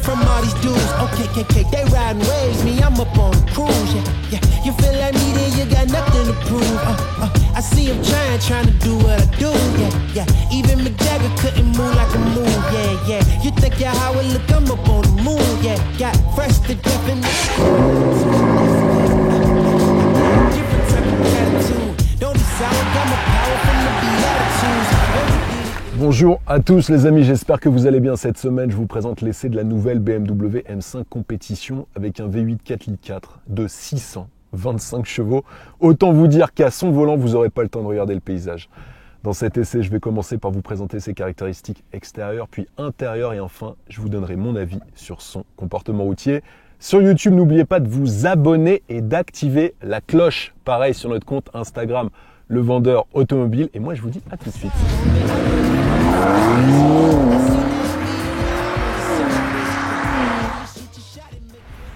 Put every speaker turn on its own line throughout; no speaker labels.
from all these dudes. Okay, they riding waves, me, I'm up on the cruise. Yeah. You feel like me, then you got nothing to prove. I see him trying to do what I do. Yeah. Even Mick Jagger couldn't move like a moon. Yeah. You think you're how it look, I'm up on the moon. Yeah, got fresh to death in the different type of attitude. Don't decide, got my power from the Beatitudes.
Bonjour à tous les amis, j'espère que vous allez bien. Cette semaine, je vous présente l'essai de la nouvelle BMW M5 Competition avec un V8 4 litres 4 de 625 chevaux. Autant vous dire qu'à son volant, vous n'aurez pas le temps de regarder le paysage. Dans cet essai, je vais commencer par vous présenter ses caractéristiques extérieures, puis intérieures et enfin, je vous donnerai mon avis sur son comportement routier. Sur YouTube, n'oubliez pas de vous abonner et d'activer la cloche. Pareil sur notre compte Instagram, Le Vendeur Automobile. Et moi, je vous dis à tout de suite.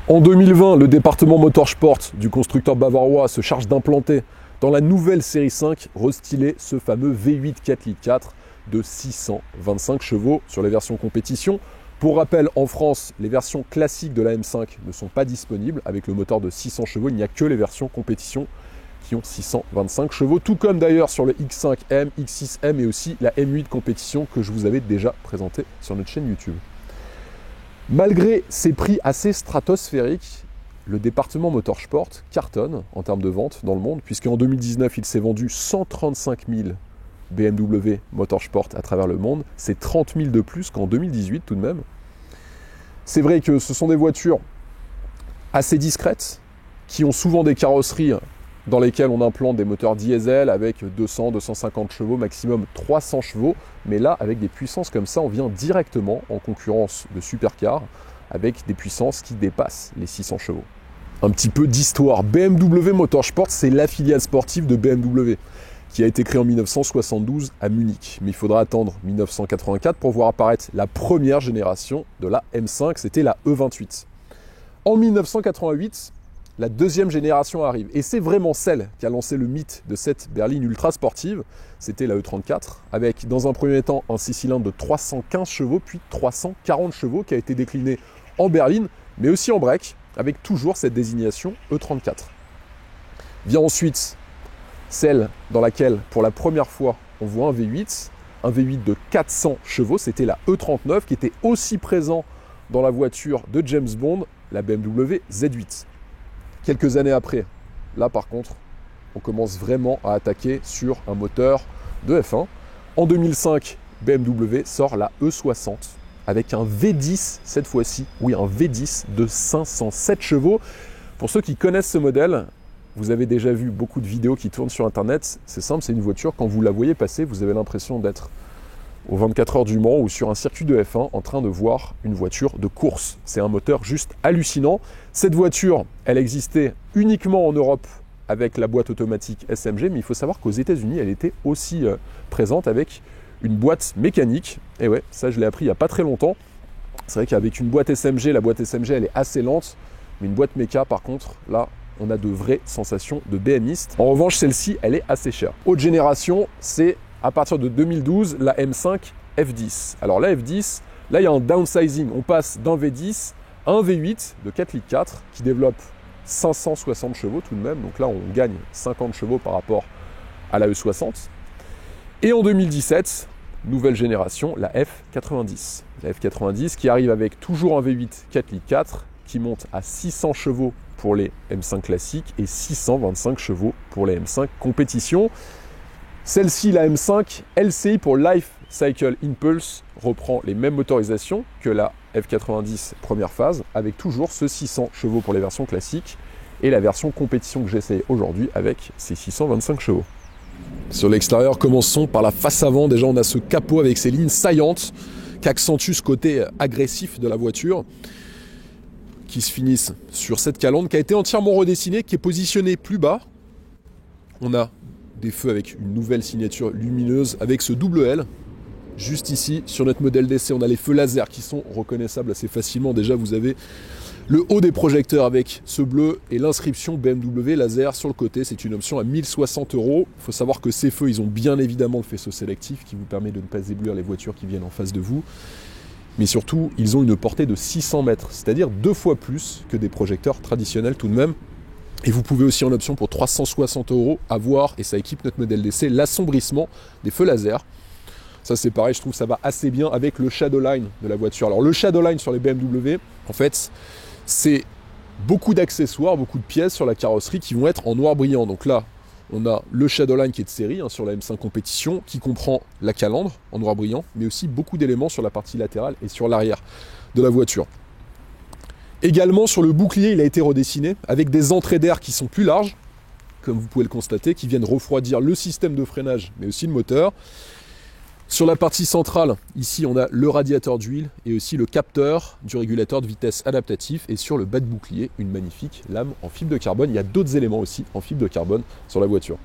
En 2020, le département Motorsport du constructeur bavarois se charge d'implanter dans la nouvelle série 5 restylée ce fameux V8 4 litres 4 de 625 chevaux sur les versions compétition. Pour rappel, en France, les versions classiques de la M5 ne sont pas disponibles. Avec le moteur de 600 chevaux, il n'y a que les versions compétition qui ont 625 chevaux, tout comme d'ailleurs sur le X5M, X6M et aussi la M8 compétition que je vous avais déjà présenté sur notre chaîne YouTube. Malgré ces prix assez stratosphériques, le département Motorsport cartonne en termes de vente dans le monde, puisqu'en 2019, il s'est vendu 135 000 BMW Motorsport à travers le monde. C'est 30 000 de plus qu'en 2018 tout de même. C'est vrai que ce sont des voitures assez discrètes, qui ont souvent des carrosseries dans lesquelles on implante des moteurs diesel avec 200, 250 chevaux, maximum 300 chevaux. Mais là, avec des puissances comme ça, on vient directement en concurrence de supercars avec des puissances qui dépassent les 600 chevaux. Un petit peu d'histoire. BMW Motorsport, c'est la filiale sportive de BMW qui a été créée en 1972 à Munich. Mais il faudra attendre 1984 pour voir apparaître la première génération de la M5, c'était la E28. En 1988, la deuxième génération arrive. Et c'est vraiment celle qui a lancé le mythe de cette berline ultra sportive. C'était la E34, avec dans un premier temps un 6 cylindres de 315 chevaux, puis 340 chevaux qui a été décliné en berline, mais aussi en break, avec toujours cette désignation E34. Vient ensuite celle dans laquelle, pour la première fois, on voit un V8 de 400 chevaux, c'était la E39, qui était aussi présent dans la voiture de James Bond, la BMW Z8. Quelques années après, là par contre, on commence vraiment à attaquer sur un moteur de F1. En 2005, BMW sort la E60 avec un V10 cette fois-ci. Oui, un V10 de 507 chevaux. Pour ceux qui connaissent ce modèle, vous avez déjà vu beaucoup de vidéos qui tournent sur Internet. C'est simple, c'est une voiture, quand vous la voyez passer, vous avez l'impression d'être aux 24 heures du Mans ou sur un circuit de F1 en train de voir une voiture de course. C'est un moteur juste hallucinant. Cette voiture, elle existait uniquement en Europe avec la boîte automatique SMG, mais il faut savoir qu'aux États-Unis, elle était aussi présente avec une boîte mécanique. Et ouais, ça je l'ai appris il n'y a pas très longtemps. C'est vrai qu'avec une boîte SMG, la boîte SMG elle est assez lente, mais une boîte méca par contre, là, on a de vraies sensations de BMiste. En revanche, celle-ci, elle est assez chère. Haute génération, c'est à partir de 2012, la M5 F10. Alors la F10, là il y a un downsizing. On passe d'un V10 à un V8 de 4 litres 4 qui développe 560 chevaux tout de même. Donc là on gagne 50 chevaux par rapport à la E60. Et en 2017, nouvelle génération, la F90. La F90 qui arrive avec toujours un V8 4 litres 4 qui monte à 600 chevaux pour les M5 classiques et 625 chevaux pour les M5 compétition. Celle-ci, la M5 LCI pour Life Cycle Impulse, reprend les mêmes motorisations que la F90 première phase, avec toujours ce 600 chevaux pour les versions classiques et la version compétition que j'essaye aujourd'hui avec ses 625 chevaux. Sur l'extérieur, commençons par la face avant. Déjà, on a ce capot avec ses lignes saillantes qui accentuent ce côté agressif de la voiture, qui se finissent sur cette calandre qui a été entièrement redessinée, qui est positionnée plus bas. On a des feux avec une nouvelle signature lumineuse avec ce double L. Juste ici, sur notre modèle d'essai, on a les feux laser qui sont reconnaissables assez facilement. Déjà, vous avez le haut des projecteurs avec ce bleu et l'inscription BMW laser sur le côté. C'est une option à 1060 €. Il faut savoir que ces feux, ils ont bien évidemment le faisceau sélectif qui vous permet de ne pas éblouir les voitures qui viennent en face de vous. mais surtout, ils ont une portée de 600 mètres, c'est-à-dire 2 fois plus que des projecteurs traditionnels tout de même. Et vous pouvez aussi en option pour 360 € avoir, et ça équipe notre modèle d'essai, l'assombrissement des feux laser. Ça c'est pareil, je trouve que ça va assez bien avec le Shadowline de la voiture. Alors le Shadowline sur les BMW, en fait, c'est beaucoup d'accessoires, beaucoup de pièces sur la carrosserie qui vont être en noir brillant. Donc là, on a le Shadowline qui est de série sur la M5 Compétition, qui comprend la calandre en noir brillant, mais aussi beaucoup d'éléments sur la partie latérale et sur l'arrière de la voiture. Également sur le bouclier, il a été redessiné avec des entrées d'air qui sont plus larges, comme vous pouvez le constater, qui viennent refroidir le système de freinage, mais aussi le moteur. Sur la partie centrale, ici on a le radiateur d'huile et aussi le capteur du régulateur de vitesse adaptatif. Et sur le bas de bouclier, une magnifique lame en fibre de carbone. Il y a d'autres éléments aussi en fibre de carbone sur la voiture.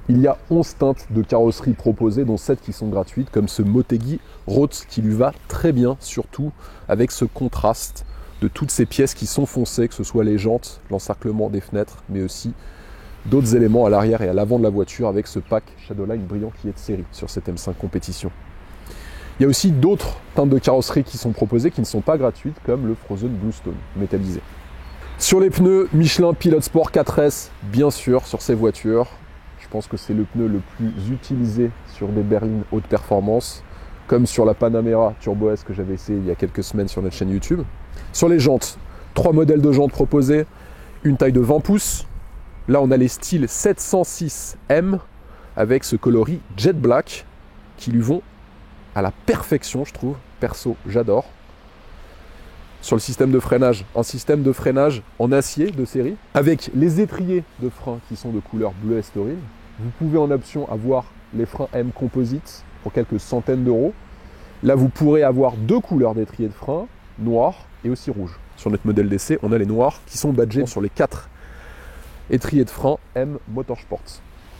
Il y a 11 teintes de carrosserie proposées, dont 7 qui sont gratuites, comme ce Motegi Rhodes qui lui va très bien, surtout avec ce contraste de toutes ces pièces qui sont foncées, que ce soit les jantes, l'encerclement des fenêtres, mais aussi d'autres éléments à l'arrière et à l'avant de la voiture avec ce pack Shadowline brillant qui est de série sur cette M5 Compétition. Il y a aussi d'autres teintes de carrosserie qui sont proposées qui ne sont pas gratuites, comme le Frozen Bluestone métallisé. Sur les pneus, Michelin Pilot Sport 4S, bien sûr, sur ces voitures. Je pense que c'est le pneu le plus utilisé sur des berlines haute performance, comme sur la Panamera Turbo S que j'avais essayé il y a quelques semaines sur notre chaîne YouTube. Sur les jantes, 3 modèles de jantes proposés, une taille de 20 pouces. Là, on a les styles 706M avec ce coloris Jet Black qui lui vont à la perfection, je trouve. Perso, j'adore. Sur le système de freinage, un système de freinage en acier de série avec les étriers de frein qui sont de couleur bleu estoril. Vous pouvez en option avoir les freins M Composite pour quelques centaines d'euros. Là, vous pourrez avoir 2 couleurs d'étriers de frein, noir et aussi rouge. Sur notre modèle d'essai, on a les noirs qui sont badgés sur les 4 étrier de frein M Motorsport.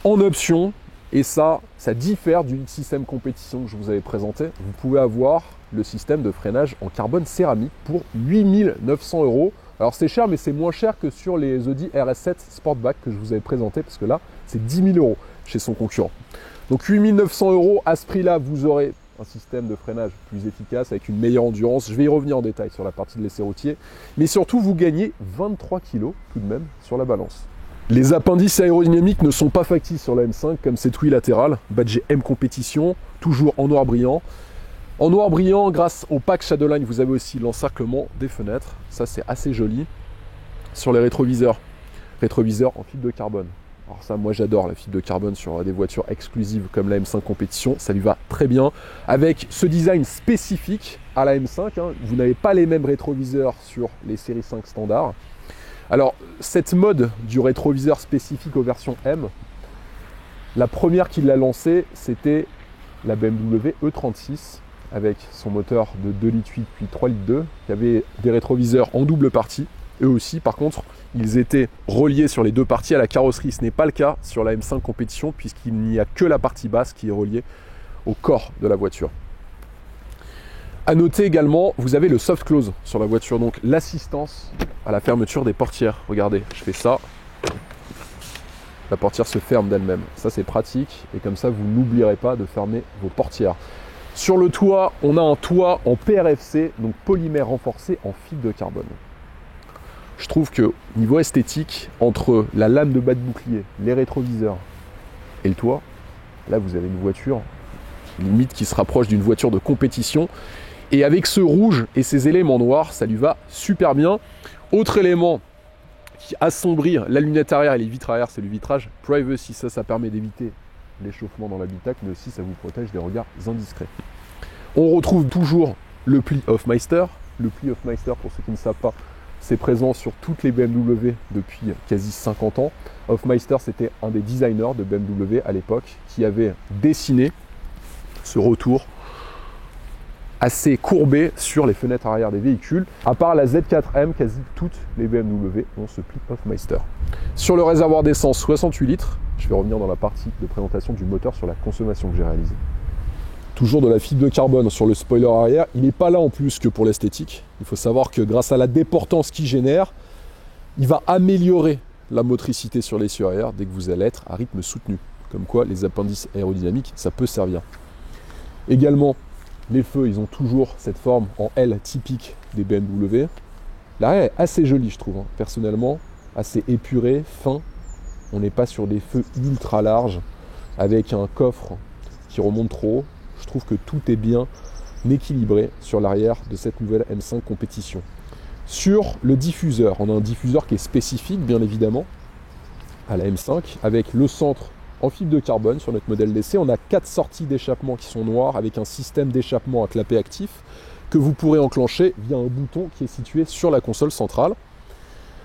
En option, et ça diffère du système compétition que je vous avais présenté, vous pouvez avoir le système de freinage en carbone céramique pour 8 900 €. Alors c'est cher, mais c'est moins cher que sur les Audi RS7 Sportback que je vous avais présenté, parce que là, c'est 10 000 € chez son concurrent. Donc 8 900 €, à ce prix-là, vous aurez un système de freinage plus efficace, avec une meilleure endurance. Je vais y revenir en détail sur la partie de l'essai routier. Mais surtout, vous gagnez 23 kg tout de même sur la balance. Les appendices aérodynamiques ne sont pas factices sur la M5, comme cette ouïe latérale, badgée M Compétition, toujours en noir brillant. En noir brillant, grâce au pack Shadowline, vous avez aussi l'encerclement des fenêtres. Ça, c'est assez joli. Sur les rétroviseurs en fibre de carbone. Alors ça, moi j'adore la fibre de carbone sur des voitures exclusives comme la M5 Compétition, ça lui va très bien. Avec ce design spécifique à la M5, vous n'avez pas les mêmes rétroviseurs sur les séries 5 standards. Alors, cette mode du rétroviseur spécifique aux versions M, la première qui l'a lancée, c'était la BMW E36 avec son moteur de 2,8 litres puis 3,2 litres qui avait des rétroviseurs en double partie. Eux aussi, par contre, ils étaient reliés sur les 2 parties à la carrosserie. Ce n'est pas le cas sur la M5 Compétition puisqu'il n'y a que la partie basse qui est reliée au corps de la voiture. A noter également, vous avez le soft close sur la voiture, donc l'assistance à la fermeture des portières. Regardez, je fais ça, la portière se ferme d'elle-même. Ça, c'est pratique et comme ça, vous n'oublierez pas de fermer vos portières. Sur le toit, on a un toit en PRFC, donc polymère renforcé en fibre de carbone. Je trouve que niveau esthétique, entre la lame de bas de bouclier, les rétroviseurs et le toit, là, vous avez une voiture limite qui se rapproche d'une voiture de compétition. Et avec ce rouge et ces éléments noirs, ça lui va super bien. Autre élément qui assombrit la lunette arrière et les vitres arrière, c'est le vitrage Privacy. Ça permet d'éviter l'échauffement dans l'habitacle, mais aussi ça vous protège des regards indiscrets. On retrouve toujours le pli Hofmeister. Le pli Hofmeister, pour ceux qui ne savent pas, c'est présent sur toutes les BMW depuis quasi 50 ans. Hofmeister, c'était un des designers de BMW à l'époque qui avait dessiné ce retour assez courbé sur les fenêtres arrière des véhicules. À part la Z4M, quasi toutes les BMW ont ce pli Hofmeister. Sur le réservoir d'essence, 68 litres. Je vais revenir dans la partie de présentation du moteur sur la consommation que j'ai réalisée. Toujours de la fibre de carbone sur le spoiler arrière. Il n'est pas là en plus que pour l'esthétique. Il faut savoir que grâce à la déportance qu'il génère, il va améliorer la motricité sur l'essieu arrière dès que vous allez être à rythme soutenu. Comme quoi, les appendices aérodynamiques, ça peut servir. Également, Les feux, ils ont toujours cette forme en L typique des BMW. L'arrière est assez joli, je trouve, hein. Personnellement, assez épuré, fin. On n'est pas sur des feux ultra larges avec un coffre qui remonte trop haut. Je trouve que tout est bien équilibré sur l'arrière de cette nouvelle M5 compétition. Sur le diffuseur, on a un diffuseur qui est spécifique, bien évidemment, à la M5, avec le centre en fibre de carbone sur notre modèle d'essai. On a 4 sorties d'échappement qui sont noires avec un système d'échappement à clapet actif que vous pourrez enclencher via un bouton qui est situé sur la console centrale.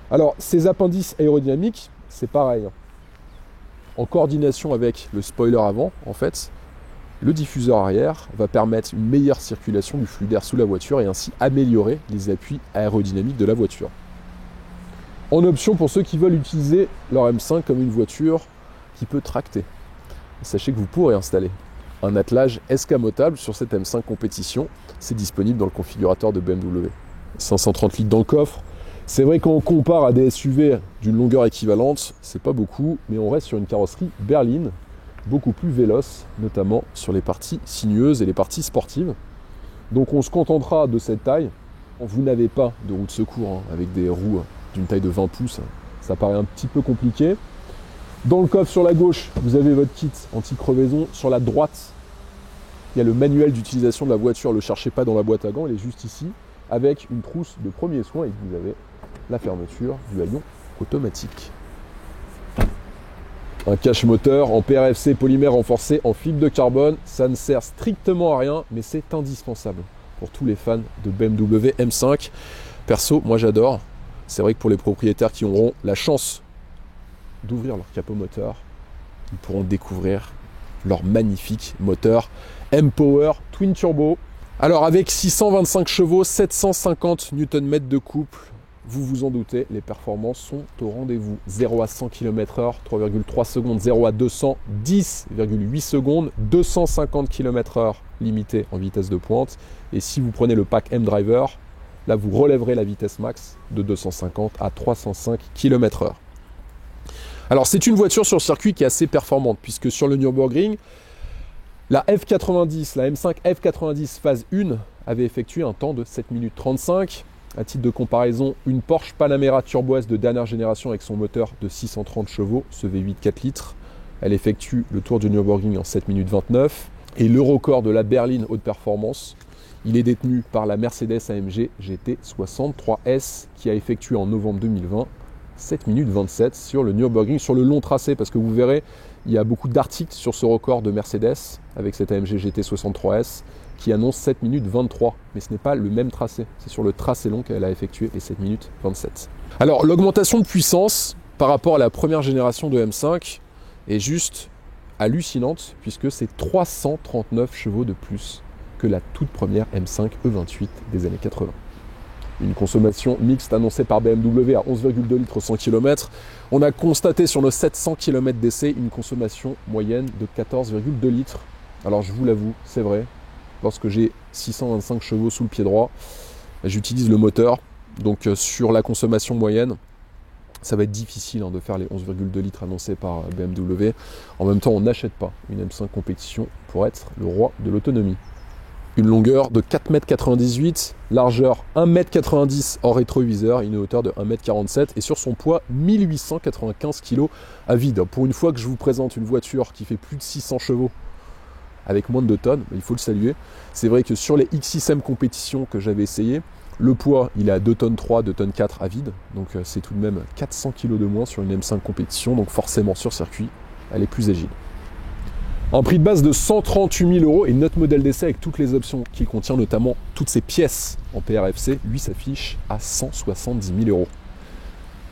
Alors, ces appendices aérodynamiques, c'est pareil. En coordination avec le spoiler avant, en fait, le diffuseur arrière va permettre une meilleure circulation du flux d'air sous la voiture et ainsi améliorer les appuis aérodynamiques de la voiture. En option pour ceux qui veulent utiliser leur M5 comme une voiture qui peut tracter, sachez que vous pourrez installer un attelage escamotable sur cette M5 compétition. C'est disponible dans le configurateur de BMW. 530 litres dans le coffre. C'est vrai qu'on compare à des SUV d'une longueur équivalente, c'est pas beaucoup, mais on reste sur une carrosserie berline, beaucoup plus véloce, notamment sur les parties sinueuses et les parties sportives. Donc on se contentera de cette taille. Vous n'avez pas de roue de secours avec des roues d'une taille de 20 pouces, ça paraît un petit peu compliqué. Dans le coffre sur la gauche, vous avez votre kit anti-crevaison. Sur la droite, il y a le manuel d'utilisation de la voiture. Ne le cherchez pas dans la boîte à gants, il est juste ici, avec une trousse de premiers soins et vous avez la fermeture du haillon automatique. Un cache moteur en PRFC polymère renforcé en fibre de carbone, ça ne sert strictement à rien, mais c'est indispensable pour tous les fans de BMW M5. Perso, moi j'adore. C'est vrai que pour les propriétaires qui auront la chance d'ouvrir leur capot moteur, ils pourront découvrir leur magnifique moteur M-Power Twin Turbo. Alors avec 625 chevaux, 750 Nm de couple, vous vous en doutez, les performances sont au rendez-vous. 0 à 100 km/h, 3,3 secondes, 0 à 200, 10,8 secondes, 250 km/h limité en vitesse de pointe. Et si vous prenez le pack M-Driver, là vous relèverez la vitesse max de 250 à 305 km/h. Alors c'est une voiture sur circuit qui est assez performante, puisque sur le Nürburgring, la F90, la M5 F90 phase 1 avait effectué un temps de 7 minutes 35. À titre de comparaison, une Porsche Panamera Turbo S de dernière génération avec son moteur de 630 chevaux, ce V8 4 litres, elle effectue le tour du Nürburgring en 7 minutes 29. Et le record de la berline haute performance, il est détenu par la Mercedes AMG GT63S qui a effectué en novembre 2020 7 minutes 27 sur le Nürburgring, sur le long tracé, parce que vous verrez, il y a beaucoup d'articles sur ce record de Mercedes avec cette AMG GT63S qui annonce 7 minutes 23, mais ce n'est pas le même tracé, c'est sur le tracé long qu'elle a effectué les 7 minutes 27. Alors l'augmentation de puissance par rapport à la première génération de M5 est juste hallucinante, puisque c'est 339 chevaux de plus que la toute première M5 E28 des années 80. Une consommation mixte annoncée par BMW à 11,2 litres au 100 km. On a constaté sur nos 700 km d'essai une consommation moyenne de 14,2 litres. Alors je vous l'avoue, c'est vrai, lorsque j'ai 625 chevaux sous le pied droit, j'utilise le moteur. Donc sur la consommation moyenne, ça va être difficile de faire les 11,2 litres annoncés par BMW. En même temps, on n'achète pas une M5 compétition pour être le roi de l'autonomie. Une longueur de 4,98 m, largeur 1,90 m en rétroviseur, une hauteur de 1,47 m et sur son poids 1895 kg à vide. Pour une fois que je vous présente une voiture qui fait plus de 600 chevaux avec moins de 2 tonnes, il faut le saluer. C'est vrai que sur les X6M compétitions que j'avais essayé, le poids il est à 2 tonnes 3, 2 tonnes 4 à vide, donc c'est tout de même 400 kg de moins sur une M5 compétition, donc forcément sur circuit, elle est plus agile. Un prix de base de 138 000 € et notre modèle d'essai avec toutes les options qu'il contient, notamment toutes ces pièces en PRFC, lui s'affiche à 170 000 €.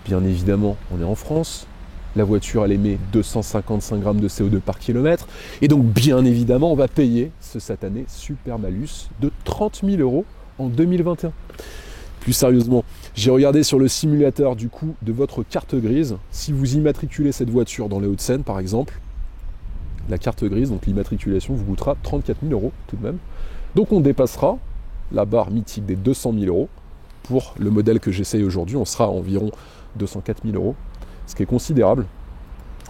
Bien évidemment, on est en France, la voiture elle émet 255 grammes de CO2 par kilomètre, et donc bien évidemment on va payer ce satané super malus de 30 000 € en 2021. Plus sérieusement, j'ai regardé sur le simulateur du coût de votre carte grise. Si vous immatriculez cette voiture dans les Hauts-de-Seine par exemple, la carte grise, donc l'immatriculation, vous coûtera 34 000 € tout de même. Donc on dépassera la barre mythique des 200 000 € pour le modèle que j'essaye aujourd'hui. On sera à environ 204 000 €, ce qui est considérable.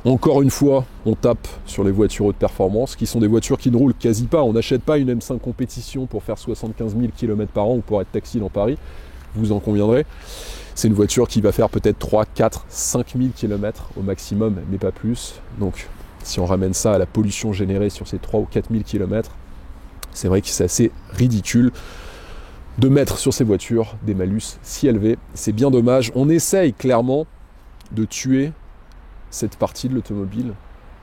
Encore une fois, on tape sur les voitures haute performance, qui sont des voitures qui ne roulent quasi pas. On n'achète pas une M5 compétition pour faire 75 000 km par an ou pour être taxi dans Paris, vous en conviendrez. C'est une voiture qui va faire peut-être 3, 4, 5 000 km au maximum, mais pas plus. Donc si on ramène ça à la pollution générée sur ces 3 ou 4 000 km, c'est vrai que c'est assez ridicule de mettre sur ces voitures des malus si élevés. C'est bien dommage. On essaye clairement de tuer cette partie de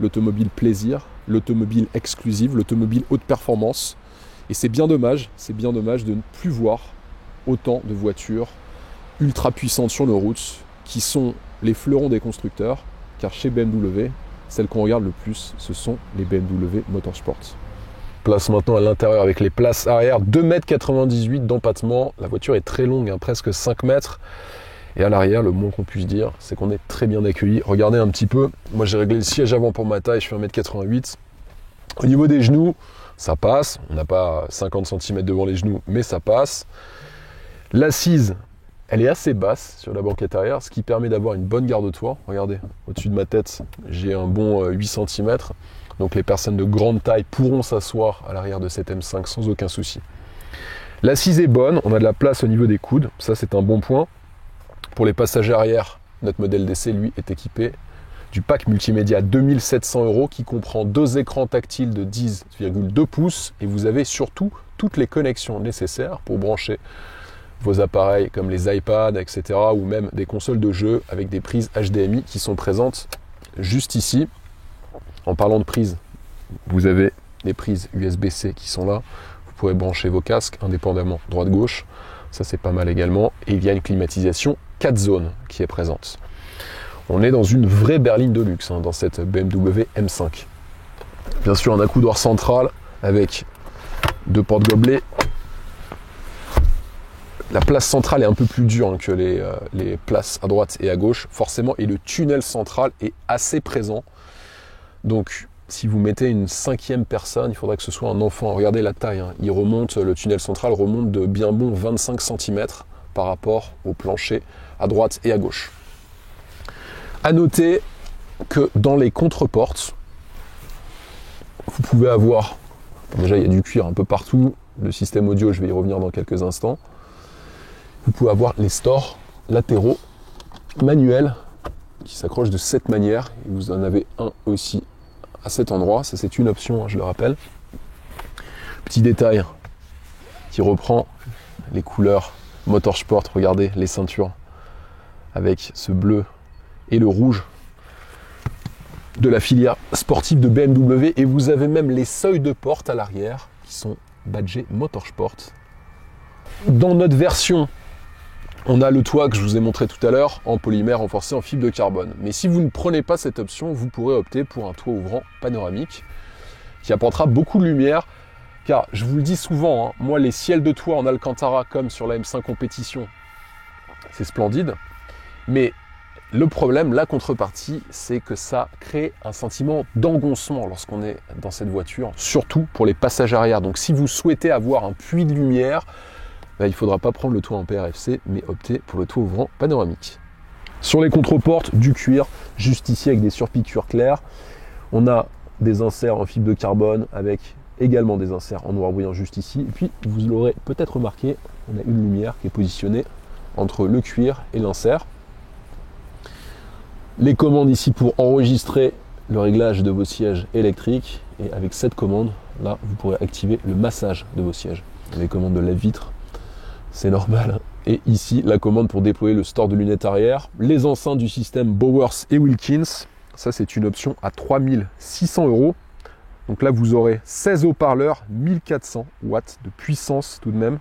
l'automobile plaisir, l'automobile exclusive, l'automobile haute performance. Et c'est bien dommage de ne plus voir autant de voitures ultra puissantes sur nos routes qui sont les fleurons des constructeurs, car chez BMW, celles qu'on regarde le plus, ce sont les BMW Motorsport. Place maintenant à l'intérieur avec les places arrière, 2,98 m d'empattement. La voiture est très longue, hein, presque 5 mètres. Et à l'arrière, le moins qu'on puisse dire, c'est qu'on est très bien accueilli. Regardez un petit peu, moi j'ai réglé le siège avant pour ma taille, je fais 1,88 m. Au niveau des genoux, ça passe. On n'a pas 50 cm devant les genoux, mais ça passe. L'assise, elle est assez basse sur la banquette arrière, ce qui permet d'avoir une bonne garde-toit. Regardez, au-dessus de ma tête, j'ai un bon 8 cm. Donc les personnes de grande taille pourront s'asseoir à l'arrière de cette M5 sans aucun souci. L'assise est bonne, on a de la place au niveau des coudes, ça c'est un bon point. Pour les passagers arrière, notre modèle d'essai, lui, est équipé du pack multimédia 2700 € qui comprend 2 écrans tactiles de 10,2 pouces et vous avez surtout toutes les connexions nécessaires pour brancher vos appareils comme les iPads, etc. ou même des consoles de jeux avec des prises HDMI qui sont présentes juste ici. En parlant de prises, vous avez des prises USB-C qui sont là. Vous pourrez brancher vos casques indépendamment droite-gauche. Ça, c'est pas mal également. Et il y a une climatisation 4 zones qui est présente. On est dans une vraie berline de luxe dans cette BMW M5. Bien sûr, un accoudoir central avec 2 porte-gobelets. La place centrale est un peu plus dure que les places à droite et à gauche, forcément. Et le tunnel central est assez présent. Donc, si vous mettez une 5e personne, il faudrait que ce soit un enfant. Regardez la taille, hein. Le tunnel central remonte de bien bon 25 cm par rapport au plancher à droite et à gauche. À noter que dans les contreportes, vous pouvez avoir, déjà il y a du cuir un peu partout, le système audio, je vais y revenir dans quelques instants. Vous pouvez avoir les stores latéraux manuels qui s'accrochent de cette manière. Et vous en avez un aussi à cet endroit, ça c'est une option, je le rappelle. Petit détail qui reprend les couleurs Motorsport, regardez les ceintures avec ce bleu et le rouge de la filière sportive de BMW et vous avez même les seuils de porte à l'arrière qui sont badgés Motorsport. Dans notre version, on a le toit que je vous ai montré tout à l'heure en polymère renforcé en fibre de carbone. Mais si vous ne prenez pas cette option, vous pourrez opter pour un toit ouvrant panoramique qui apportera beaucoup de lumière. Car je vous le dis souvent, moi les ciels de toit en Alcantara comme sur la M5 compétition, c'est splendide. Mais le problème, la contrepartie, c'est que ça crée un sentiment d'engoncement lorsqu'on est dans cette voiture, surtout pour les passagers arrière. Donc si vous souhaitez avoir un puits de lumière, il ne faudra pas prendre le toit en PRFC, mais opter pour le toit ouvrant panoramique. Sur les contreportes, du cuir, juste ici avec des surpiqûres claires. On a des inserts en fibre de carbone avec également des inserts en noir brillant juste ici. Et puis, vous l'aurez peut-être remarqué, on a une lumière qui est positionnée entre le cuir et l'insert. Les commandes ici pour enregistrer le réglage de vos sièges électriques. Et avec cette commande, là, vous pourrez activer le massage de vos sièges. Les commandes de lave-vitre, c'est normal. Et ici, la commande pour déployer le store de lunettes arrière. Les enceintes du système Bowers et Wilkins. Ça, c'est une option à 3 600 €. Donc là, vous aurez 16 haut-parleurs, 1400 watts de puissance tout de même.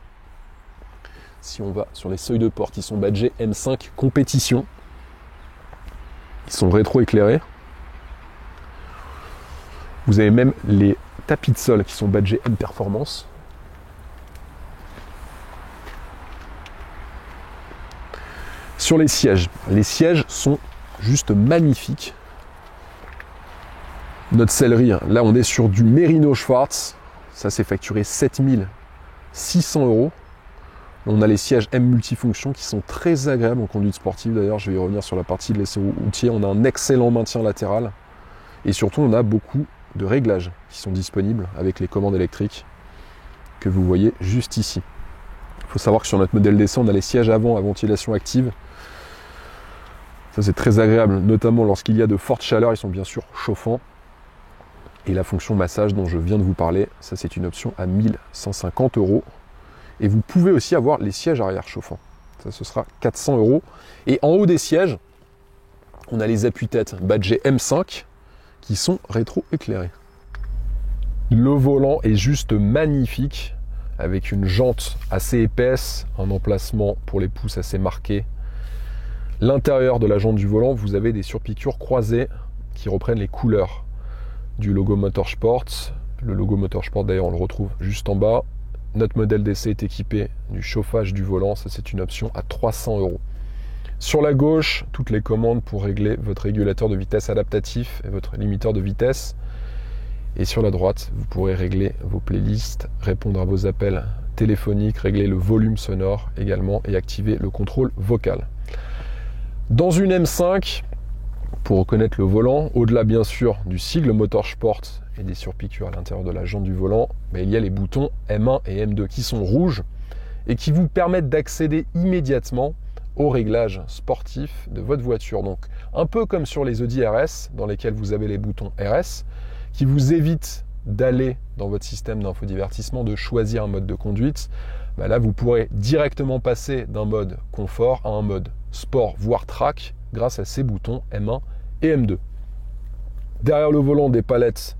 Si on va sur les seuils de porte, ils sont badgés M5 compétition. Ils sont rétro-éclairés. Vous avez même les tapis de sol qui sont badgés M Performance. Sur les sièges sont juste magnifiques. Notre sellerie, là on est sur du Merino Schwarz, ça c'est facturé 7600 €. On a les sièges M multifonction qui sont très agréables en conduite sportive. D'ailleurs, je vais y revenir sur la partie de l'essai routier. On a un excellent maintien latéral Et surtout, on a beaucoup de réglages qui sont disponibles avec les commandes électriques que vous voyez juste ici. Il faut savoir que sur notre modèle DC, on a les sièges avant à ventilation active. Ça, c'est très agréable, notamment lorsqu'il y a de fortes chaleurs. Ils sont bien sûr chauffants. Et la fonction massage dont je viens de vous parler, ça, c'est une option à 1150 €. Et vous pouvez aussi avoir les sièges arrière chauffants. Ça, ce sera 400 €. Et en haut des sièges, on a les appuis-têtes badgés M5 qui sont rétro-éclairés. Le volant est juste magnifique, avec une jante assez épaisse, un emplacement pour les pouces assez marqué. L'intérieur de la jante du volant, vous avez des surpiqûres croisées qui reprennent les couleurs du logo Motorsport. Le logo Motorsport, d'ailleurs, on le retrouve juste en bas. Notre modèle DC est équipé du chauffage du volant. Ça, c'est une option à 300 €. Sur la gauche, toutes les commandes pour régler votre régulateur de vitesse adaptatif et votre limiteur de vitesse. Et sur la droite, vous pourrez régler vos playlists, répondre à vos appels téléphoniques, régler le volume sonore également et activer le contrôle vocal. Dans une M5, pour reconnaître le volant, au-delà bien sûr du sigle Motorsport et des surpiqûres à l'intérieur de la jante du volant, il y a les boutons M1 et M2 qui sont rouges et qui vous permettent d'accéder immédiatement au réglage sportif de votre voiture. Donc un peu comme sur les Audi RS dans lesquels vous avez les boutons RS qui vous évitent d'aller dans votre système d'infodivertissement, de choisir un mode de conduite. Là, vous pourrez directement passer d'un mode confort à un mode sport, voire track, grâce à ces boutons M1 et M2. Derrière le volant, des palettes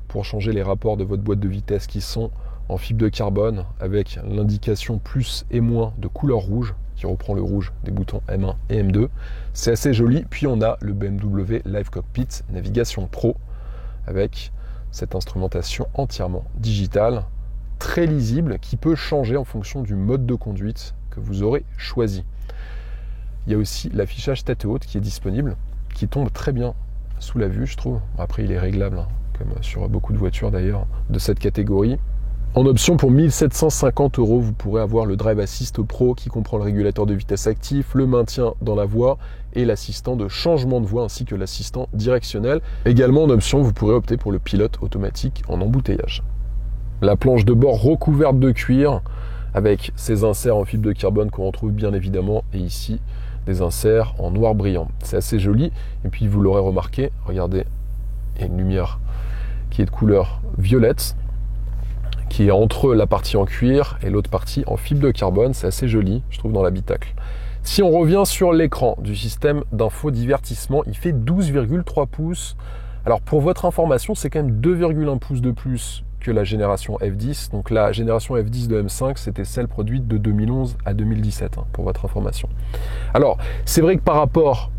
pour changer les rapports de votre boîte de vitesse qui sont en fibre de carbone avec l'indication plus et moins de couleur rouge qui reprend le rouge des boutons M1 et M2. C'est assez joli. Puis on a le BMW Live Cockpit Navigation Pro avec cette instrumentation entièrement digitale, très lisible, qui peut changer en fonction du mode de conduite que vous aurez choisi. Il y a aussi l'affichage tête haute qui est disponible, qui tombe très bien sous la vue, je trouve. Après, il est réglable, comme sur beaucoup de voitures d'ailleurs de cette catégorie. En option pour 1750 €, vous pourrez avoir le Drive Assist Pro qui comprend le régulateur de vitesse actif, le maintien dans la voie et l'assistant de changement de voie ainsi que l'assistant directionnel. Également en option, vous pourrez opter pour le pilote automatique en embouteillage. La planche de bord recouverte de cuir avec ses inserts en fibre de carbone qu'on retrouve bien évidemment et ici des inserts en noir brillant. C'est assez joli et puis vous l'aurez remarqué, regardez, il y a une lumière qui est de couleur violette qui est entre la partie en cuir et l'autre partie en fibre de carbone. C'est assez joli, je trouve, dans l'habitacle. Si on revient sur l'écran du système d'infodivertissement, il fait 12,3 pouces. Alors pour votre information, c'est quand même 2,1 pouces de plus que la génération F10. Donc la génération F10 de M5, c'était celle produite de 2011 à 2017, pour votre information. Alors, c'est vrai que par rapport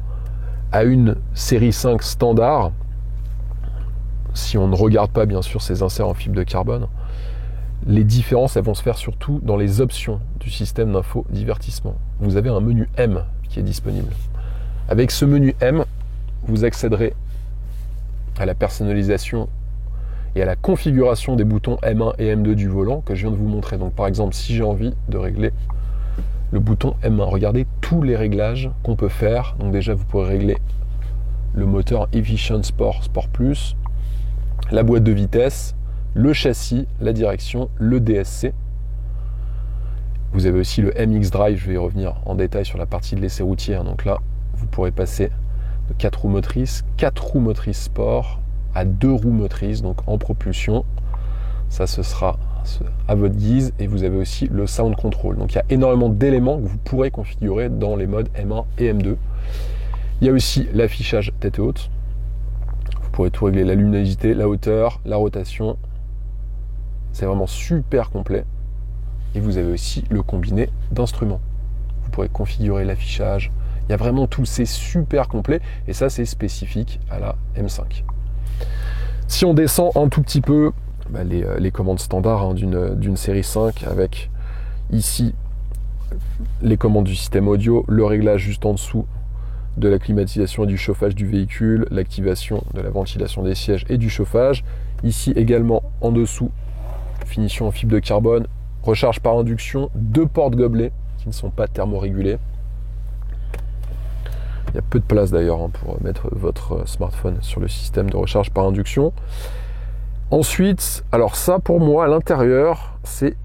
à une série 5 standard, si on ne regarde pas bien sûr ces inserts en fibre de carbone, les différences elles vont se faire surtout dans les options du système d'infodivertissement. Vous avez un menu M qui est disponible. Avec ce menu M, vous accéderez à la personnalisation et à la configuration des boutons M1 et M2 du volant que je viens de vous montrer. Donc par exemple, si j'ai envie de régler le bouton M1, regardez tous les réglages qu'on peut faire. Donc déjà, vous pourrez régler le moteur Efficient Sport, Sport Plus, la boîte de vitesse, le châssis, la direction, le DSC. Vous avez aussi le MX Drive, je vais y revenir en détail sur la partie de l'essai routier. Donc là, vous pourrez passer de 4 roues motrices sport à 2 roues motrices, donc en propulsion. Ça, ce sera à votre guise. Et vous avez aussi le Sound Control. Donc il y a énormément d'éléments que vous pourrez configurer dans les modes M1 et M2. Il y a aussi l'affichage tête haute. Vous pourrez tout régler, la luminosité, la hauteur, la rotation. C'est vraiment super complet. Et vous avez aussi le combiné d'instruments. Vous pourrez configurer l'affichage. Il y a vraiment tout, c'est super complet. Et ça, c'est spécifique à la M5. Si on descend un tout petit peu, les commandes standards d'une série 5 avec ici les commandes du système audio, le réglage juste en dessous de la climatisation et du chauffage du véhicule, l'activation de la ventilation des sièges et du chauffage. Ici également en dessous, finition en fibre de carbone, recharge par induction, 2 portes gobelets qui ne sont pas thermorégulés. Il y a peu de place d'ailleurs pour mettre votre smartphone sur le système de recharge par induction. Ensuite, alors ça pour moi à l'intérieur, c'est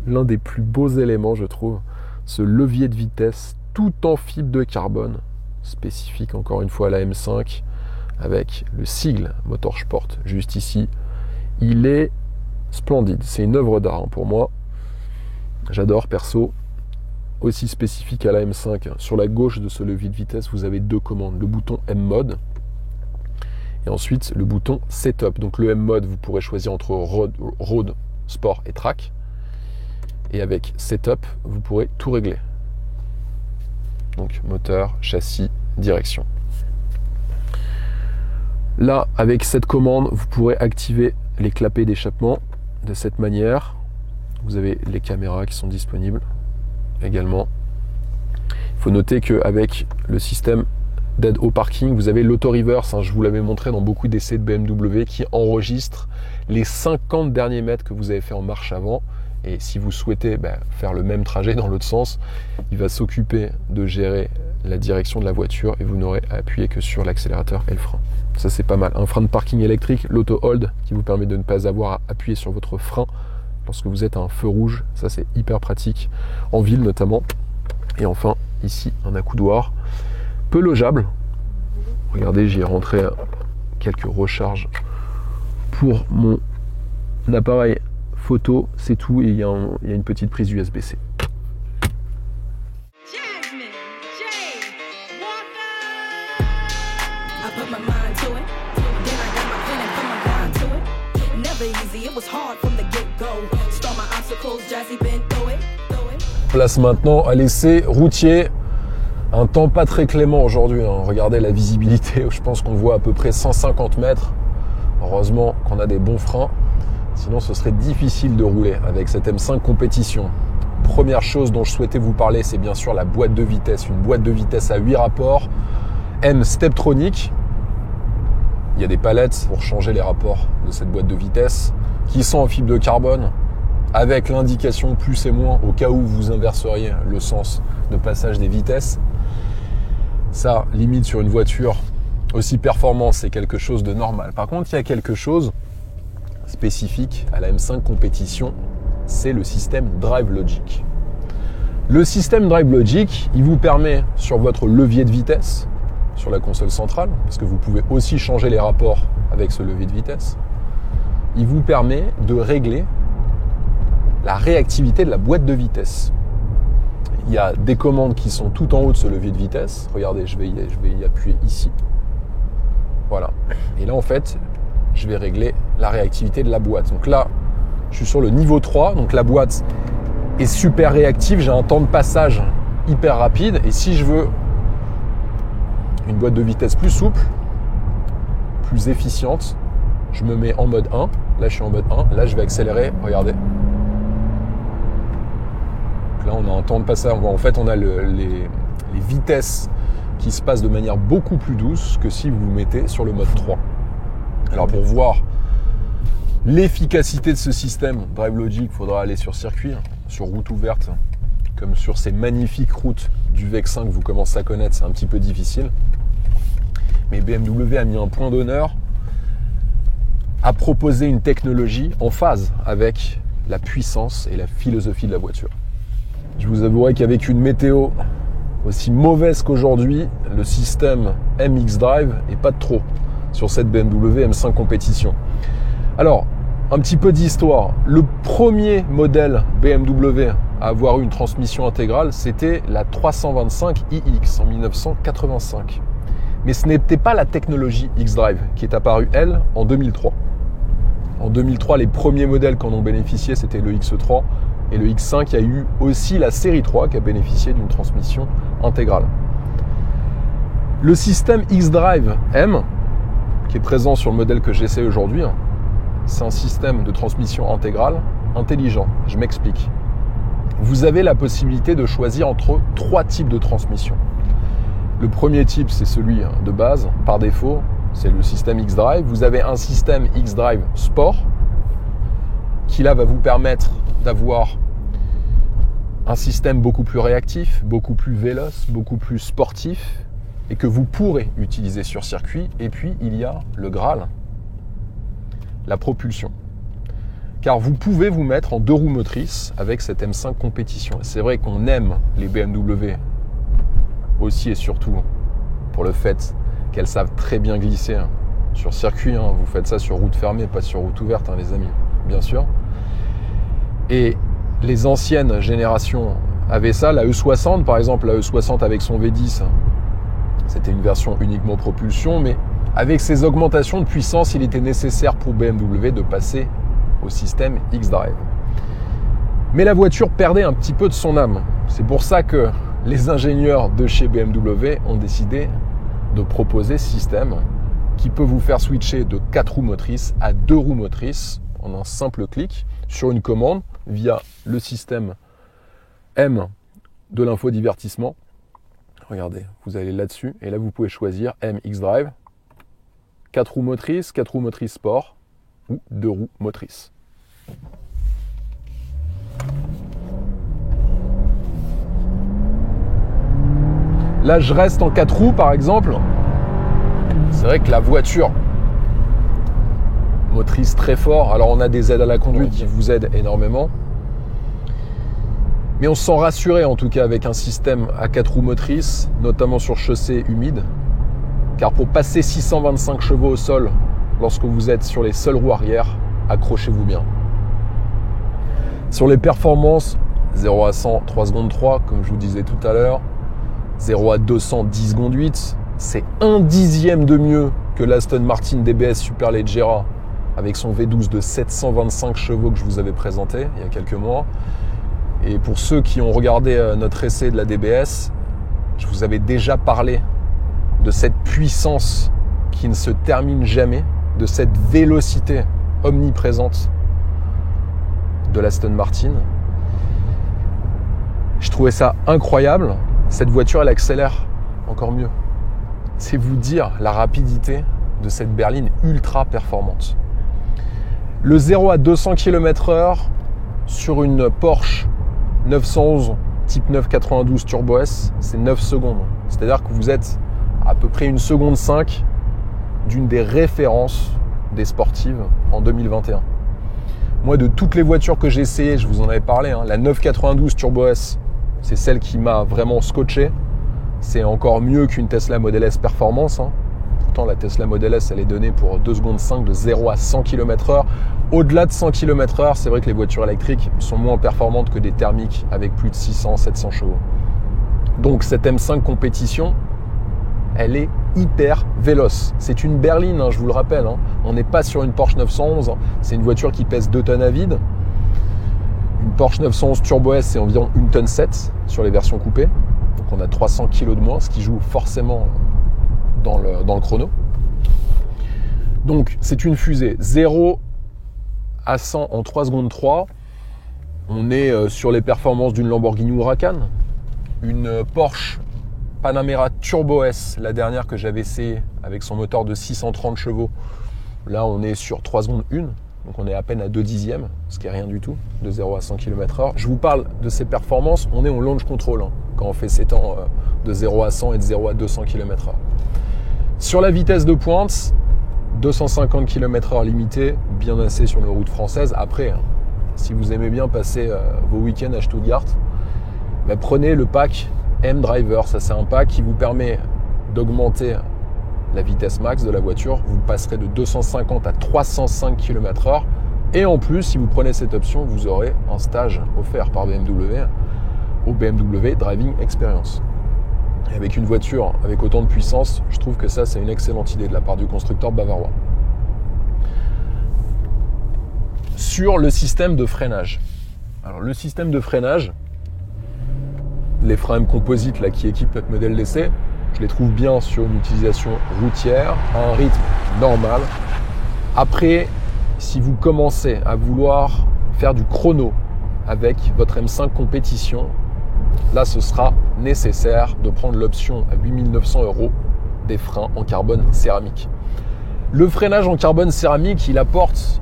l'un des plus beaux éléments je trouve. Ce levier de vitesse tout en fibre de carbone, spécifique encore une fois à la M5, avec le sigle Motorsport juste ici. Il est splendide, c'est une œuvre d'art pour moi. J'adore perso. Aussi spécifique à la M5, sur la gauche de ce levier de vitesse, vous avez 2 commandes. Le bouton M-Mode et ensuite le bouton Setup. Donc le M-Mode, vous pourrez choisir entre Road, Sport et Track. Et avec Setup, vous pourrez tout régler. Donc moteur, châssis, direction. Là, avec cette commande, vous pourrez activer les clapets d'échappement de cette manière. Vous avez les caméras qui sont disponibles également. Il faut noter qu'avec le système d'aide au parking, vous avez l'auto-reverse, je vous l'avais montré dans beaucoup d'essais de BMW, qui enregistre les 50 derniers mètres que vous avez fait en marche avant. Et si vous souhaitez faire le même trajet dans l'autre sens, il va s'occuper de gérer la direction de la voiture et vous n'aurez à appuyer que sur l'accélérateur et le frein. Ça c'est pas mal. Un frein de parking électrique, l'auto-hold, qui vous permet de ne pas avoir à appuyer sur votre frein lorsque vous êtes à un feu rouge. Ça c'est hyper pratique, en ville notamment. Et enfin, ici, un accoudoir peu logeable. Regardez, j'y ai rentré quelques recharges pour mon appareil photo, c'est tout, et il y a une petite prise USB-C. Place maintenant à l'essai routier. Un temps pas très clément aujourd'hui. Regardez la visibilité, je pense qu'on voit à peu près 150 mètres. Heureusement qu'on a des bons freins. Sinon, ce serait difficile de rouler avec cette M5 compétition. Première chose dont je souhaitais vous parler, c'est bien sûr la boîte de vitesse. Une boîte de vitesse à 8 rapports, M Steptronic. Il y a des palettes pour changer les rapports de cette boîte de vitesse qui sont en fibre de carbone avec l'indication plus et moins au cas où vous inverseriez le sens de passage des vitesses. Ça, limite sur une voiture aussi performante, c'est quelque chose de normal. Par contre, il y a quelque chose spécifique à la M5 compétition, c'est le système Drive Logic. Le système Drive Logic, il vous permet sur votre levier de vitesse, sur la console centrale, parce que vous pouvez aussi changer les rapports avec ce levier de vitesse, il vous permet de régler la réactivité de la boîte de vitesse. Il y a des commandes qui sont tout en haut de ce levier de vitesse. Regardez, je vais y appuyer ici. Voilà. Et là, en fait, je vais régler la réactivité de la boîte. Donc là, je suis sur le niveau 3. Donc la boîte est super réactive. J'ai un temps de passage hyper rapide. Et si je veux une boîte de vitesse plus souple, plus efficiente, je me mets en mode 1. Là, je suis en mode 1. Là, je vais accélérer. Regardez. Donc là, on a un temps de passage. En fait, on a les vitesses qui se passent de manière beaucoup plus douce que si vous vous mettez sur le mode 3. Alors, pour voir l'efficacité de ce système Drive Logic, il faudra aller sur circuit, sur route ouverte, comme sur ces magnifiques routes du VEC5 que vous commencez à connaître, c'est un petit peu difficile. Mais BMW a mis un point d'honneur à proposer une technologie en phase avec la puissance et la philosophie de la voiture. Je vous avouerai qu'avec une météo aussi mauvaise qu'aujourd'hui, le système MX Drive n'est pas de trop sur cette BMW M5 compétition. Alors, un petit peu d'histoire. Le premier modèle BMW à avoir eu une transmission intégrale, c'était la 325iX en 1985. Mais ce n'était pas la technologie X-Drive qui est apparue, elle, en 2003. En 2003, les premiers modèles qui en ont bénéficié, c'était le X3 et le X5. Il y a eu aussi la série 3 qui a bénéficié d'une transmission intégrale. Le système X-Drive M, qui est présent sur le modèle que j'essaie aujourd'hui, c'est un système de transmission intégrale intelligent. Je m'explique. Vous avez la possibilité de choisir entre 3 types de transmission. Le premier type, c'est celui de base, par défaut, c'est le système X-Drive. Vous avez un système X-Drive Sport qui là va vous permettre d'avoir un système beaucoup plus réactif, beaucoup plus véloce, beaucoup plus sportif, et que vous pourrez utiliser sur circuit. Et puis, il y a le Graal, la propulsion. Car vous pouvez vous mettre en 2 roues motrices avec cette M5 compétition. Et c'est vrai qu'on aime les BMW aussi et surtout pour le fait qu'elles savent très bien glisser sur circuit. Vous faites ça sur route fermée, pas sur route ouverte, les amis, bien sûr. Et les anciennes générations avaient ça. La E60, par exemple, la E60 avec son V10, c'était une version uniquement propulsion, mais avec ces augmentations de puissance, il était nécessaire pour BMW de passer au système xDrive. Mais la voiture perdait un petit peu de son âme. C'est pour ça que les ingénieurs de chez BMW ont décidé de proposer ce système qui peut vous faire switcher de 4 roues motrices à 2 roues motrices en un simple clic sur une commande via le système M de l'infodivertissement. Regardez, vous allez là-dessus et là vous pouvez choisir M xDrive, 4 roues motrices sport ou 2 roues motrices. Là, je reste en 4 roues, par exemple. C'est vrai que la voiture motrice très fort. Alors, on a des aides à la conduite qui vous aident énormément. Mais on se sent rassuré, en tout cas, avec un système à 4 roues motrices, notamment sur chaussée humide. Car pour passer 625 chevaux au sol, lorsque vous êtes sur les seules roues arrière, accrochez-vous bien. Sur les performances, 0 à 100, 3 secondes 3, comme je vous disais tout à l'heure. 0 à 200, 10 secondes 8. C'est 1/10 de mieux que l'Aston Martin DBS Superleggera avec son V12 de 725 chevaux que je vous avais présenté il y a quelques mois. Et pour ceux qui ont regardé notre essai de la DBS, je vous avais déjà parlé de cette puissance qui ne se termine jamais, de cette vélocité omniprésente de l'Aston Martin. Je trouvais ça incroyable. Cette voiture, elle accélère encore mieux. C'est vous dire la rapidité de cette berline ultra performante. Le 0 à 200 km/h sur une Porsche 911 type 992 Turbo S, c'est 9 secondes. C'est-à-dire que vous êtes à peu près 1 seconde 5 d'une des références des sportives en 2021. Moi, de toutes les voitures que j'ai essayées, je vous en avais parlé, la 992 Turbo S, c'est celle qui m'a vraiment scotché. C'est encore mieux qu'une Tesla Model S Performance. Pourtant, la Tesla Model S, elle est donnée pour 2 secondes 5 de 0 à 100 km/h. Au-delà de 100 km/h, c'est vrai que les voitures électriques sont moins performantes que des thermiques avec plus de 600, 700 chevaux. Donc, cette M5 compétition, elle est hyper véloce. C'est une berline, je vous le rappelle. On n'est pas sur une Porsche 911. C'est une voiture qui pèse 2 tonnes à vide. Une Porsche 911 Turbo S, c'est environ 1 tonne 7 sur les versions coupées. Donc on a 300 kg de moins, ce qui joue forcément dans le chrono. Donc c'est une fusée 0 à 100 en 3 secondes 3. On est sur les performances d'une Lamborghini Huracan. Une Porsche Panamera Turbo S, la dernière que j'avais essayée avec son moteur de 630 chevaux. Là on est sur 3 secondes 1. Donc on est à peine à 2/10, ce qui est rien du tout, de 0 à 100 km/h. Je vous parle de ces performances, on est en launch control, quand on fait ces temps de 0 à 100 et de 0 à 200 km/h. Sur la vitesse de pointe, 250 km/h limité, bien assez sur nos routes françaises. Après, si vous aimez bien passer vos week-ends à Stuttgart, prenez le pack M-Driver. Ça, c'est un pack qui vous permet d'augmenter la vitesse max de la voiture. Vous passerez de 250 à 305 km/h. Et en plus, si vous prenez cette option, vous aurez un stage offert par BMW au BMW Driving Experience. Et avec une voiture avec autant de puissance, je trouve que ça, c'est une excellente idée de la part du constructeur bavarois. Sur le système de freinage. Alors, le système de freinage, les freins M Composite là, qui équipent notre modèle d'essai, je les trouve bien sur une utilisation routière, à un rythme normal. Après, si vous commencez à vouloir faire du chrono avec votre M5 compétition, là, ce sera nécessaire de prendre l'option à 8 900 € des freins en carbone céramique. Le freinage en carbone céramique, il apporte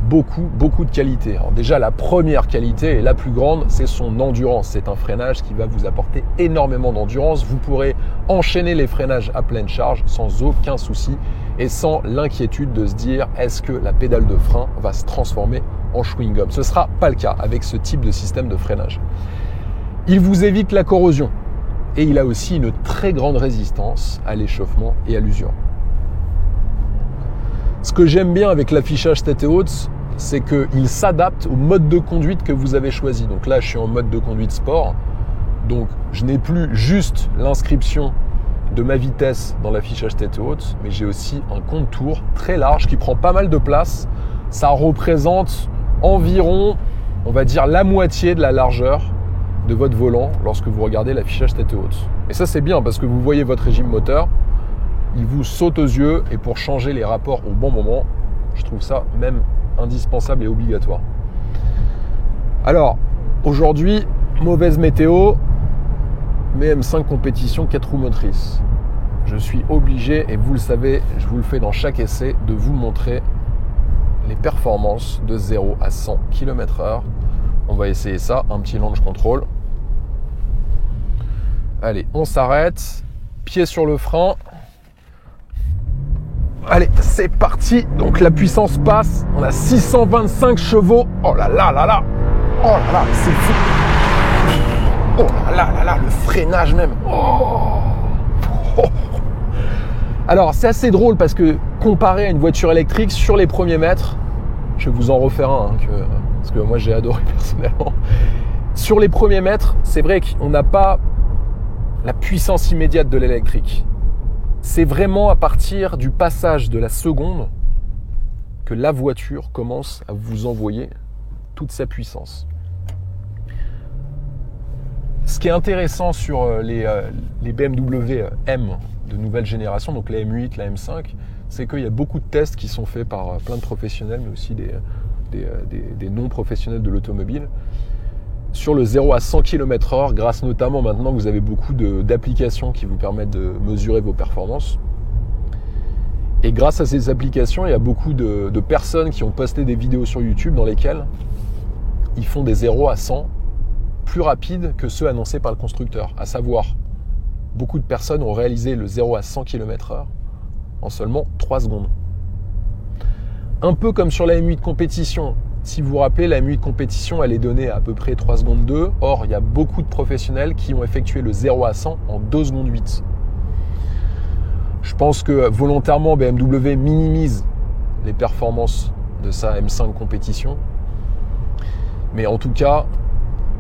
beaucoup de qualités. Alors déjà, la première qualité et la plus grande, c'est son endurance. C'est un freinage qui va vous apporter énormément d'endurance. Vous pourrez enchaîner les freinages à pleine charge sans aucun souci et sans l'inquiétude de se dire est-ce que la pédale de frein va se transformer en chewing-gum. Ce ne sera pas le cas avec ce type de système de freinage. Il vous évite la corrosion et il a aussi une très grande résistance à l'échauffement et à l'usure. Ce que j'aime bien avec l'affichage tête haute, c'est qu'il s'adapte au mode de conduite que vous avez choisi. Donc là, je suis en mode de conduite sport. Donc, je n'ai plus juste l'inscription de ma vitesse dans l'affichage tête haute, mais j'ai aussi un contour très large qui prend pas mal de place. Ça représente environ, on va dire, la moitié de la largeur de votre volant lorsque vous regardez l'affichage tête haute. Et ça, c'est bien parce que vous voyez votre régime moteur, il vous saute aux yeux et pour changer les rapports au bon moment, je trouve ça même indispensable et obligatoire. Alors, aujourd'hui, mauvaise météo, mais M5 compétition 4 roues motrices. Je suis obligé, et vous le savez, je vous le fais dans chaque essai, de vous montrer les performances de 0 à 100 km/h. On va essayer ça, un petit launch control. Allez, on s'arrête, pied sur le frein. Allez, c'est parti. Donc la puissance passe. On a 625 chevaux. Oh là là là là. Oh là là, c'est fou. Oh là là là là, le freinage même. Oh. Oh. Alors c'est assez drôle parce que comparé à une voiture électrique, sur les premiers mètres, je vais vous en refaire un, parce que moi j'ai adoré personnellement. Sur les premiers mètres, c'est vrai qu'on n'a pas la puissance immédiate de l'électrique. C'est vraiment à partir du passage de la seconde que la voiture commence à vous envoyer toute sa puissance. Ce qui est intéressant sur les BMW M de nouvelle génération, donc la M8, la M5, c'est qu'il y a beaucoup de tests qui sont faits par plein de professionnels, mais aussi des non-professionnels de l'automobile, sur le 0 à 100 km/h, grâce notamment maintenant que vous avez beaucoup d'applications qui vous permettent de mesurer vos performances. Et grâce à ces applications, il y a beaucoup de personnes qui ont posté des vidéos sur YouTube dans lesquelles ils font des 0 à 100 plus rapides que ceux annoncés par le constructeur. À savoir, beaucoup de personnes ont réalisé le 0 à 100 km/h en seulement 3 secondes. Un peu comme sur la M8 compétition. Si vous vous rappelez, la M8 compétition, elle est donnée à peu près 3 secondes 2. Or, il y a beaucoup de professionnels qui ont effectué le 0 à 100 en 2 secondes 8. Je pense que volontairement, BMW minimise les performances de sa M5 compétition. Mais en tout cas,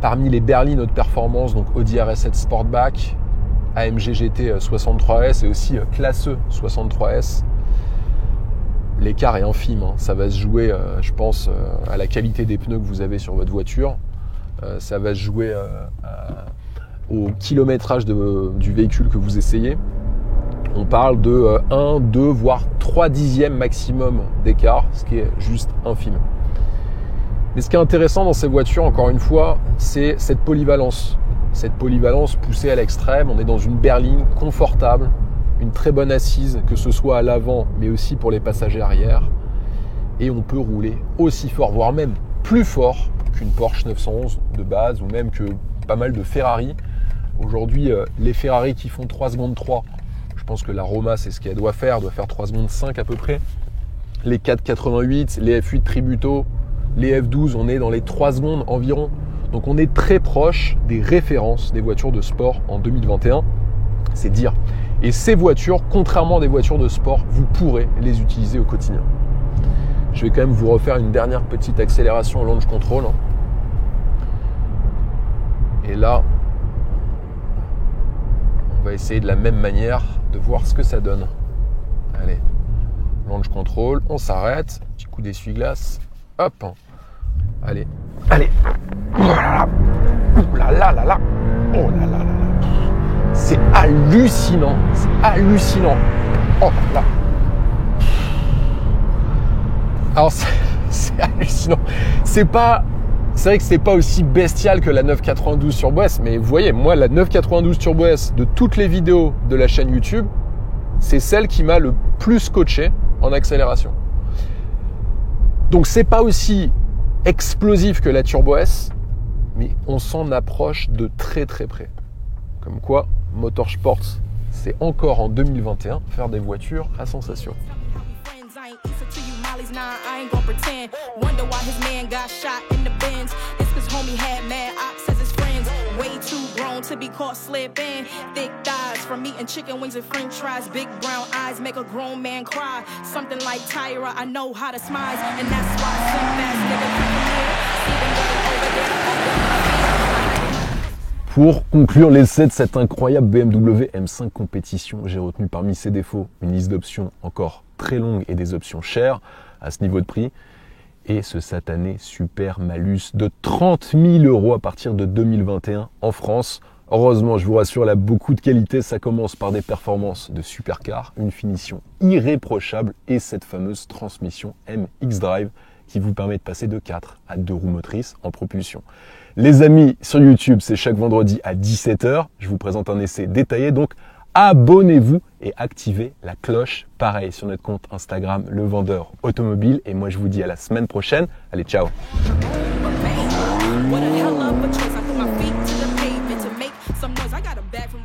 parmi les berlines haute performance, donc Audi RS7 Sportback, AMG GT 63S et aussi Classe E 63S, l'écart est infime. Ça va se jouer, je pense, à la qualité des pneus que vous avez sur votre voiture. Ça va se jouer au kilométrage du véhicule que vous essayez. On parle de 1, 2, voire 3 dixièmes maximum d'écart, ce qui est juste infime. Mais ce qui est intéressant dans ces voitures, encore une fois, c'est cette polyvalence. Cette polyvalence poussée à l'extrême. On est dans une berline confortable, une très bonne assise, que ce soit à l'avant, mais aussi pour les passagers arrière. Et on peut rouler aussi fort, voire même plus fort qu'une Porsche 911 de base, ou même que pas mal de Ferrari. Aujourd'hui, les Ferrari qui font 3 secondes 3, je pense que la Roma, c'est ce qu'elle doit faire 3 secondes 5 à peu près. Les 488, les F8 Tributo, les F12, on est dans les 3 secondes environ. Donc on est très proche des références des voitures de sport en 2021, c'est dire. Et ces voitures, contrairement à des voitures de sport, vous pourrez les utiliser au quotidien. Je vais quand même vous refaire une dernière petite accélération au launch control. Et là, on va essayer de la même manière de voir ce que ça donne. Allez, launch control, on s'arrête, petit coup d'essuie-glace, hop, allez, allez, oh là là, oh là là là là, oh là là là là, c'est hallucinant, oh là là. Alors c'est hallucinant, c'est vrai que c'est pas aussi bestial que la 992 Turbo S, mais vous voyez, moi la 992 Turbo S de toutes les vidéos de la chaîne YouTube, c'est celle qui m'a le plus coaché en accélération. Donc c'est pas aussi explosif que la Turbo S, mais on s'en approche de très très près. Comme quoi, Motorsport, c'est encore en 2021 faire des voitures à sensation.
To be caught slipping, thick thighs from eating chicken wings and french fries, big brown eyes make a grown man cry, something like Tyra, I know how to smile, and that's why some fast nigga come here, see them over there. Pour conclure l'essai de cette incroyable BMW M5 compétition, j'ai retenu parmi ses défauts une liste d'options encore très longue et des options chères à ce niveau de prix, et ce satané super malus de 30 000 € à partir de 2021 en France. Heureusement, je vous rassure, elle a beaucoup de qualité. Ça commence par des performances de supercar, une finition irréprochable et cette fameuse transmission MX Drive qui vous permet de passer de 4 à 2 roues motrices en propulsion. Les amis, sur YouTube, c'est chaque vendredi à 17 h. Je vous présente un essai détaillé, donc abonnez-vous et activez la cloche. Pareil sur notre compte Instagram, Le Vendeur Automobile. Et moi, je vous dis à la semaine prochaine. Allez, ciao! Some noise, I got a bag from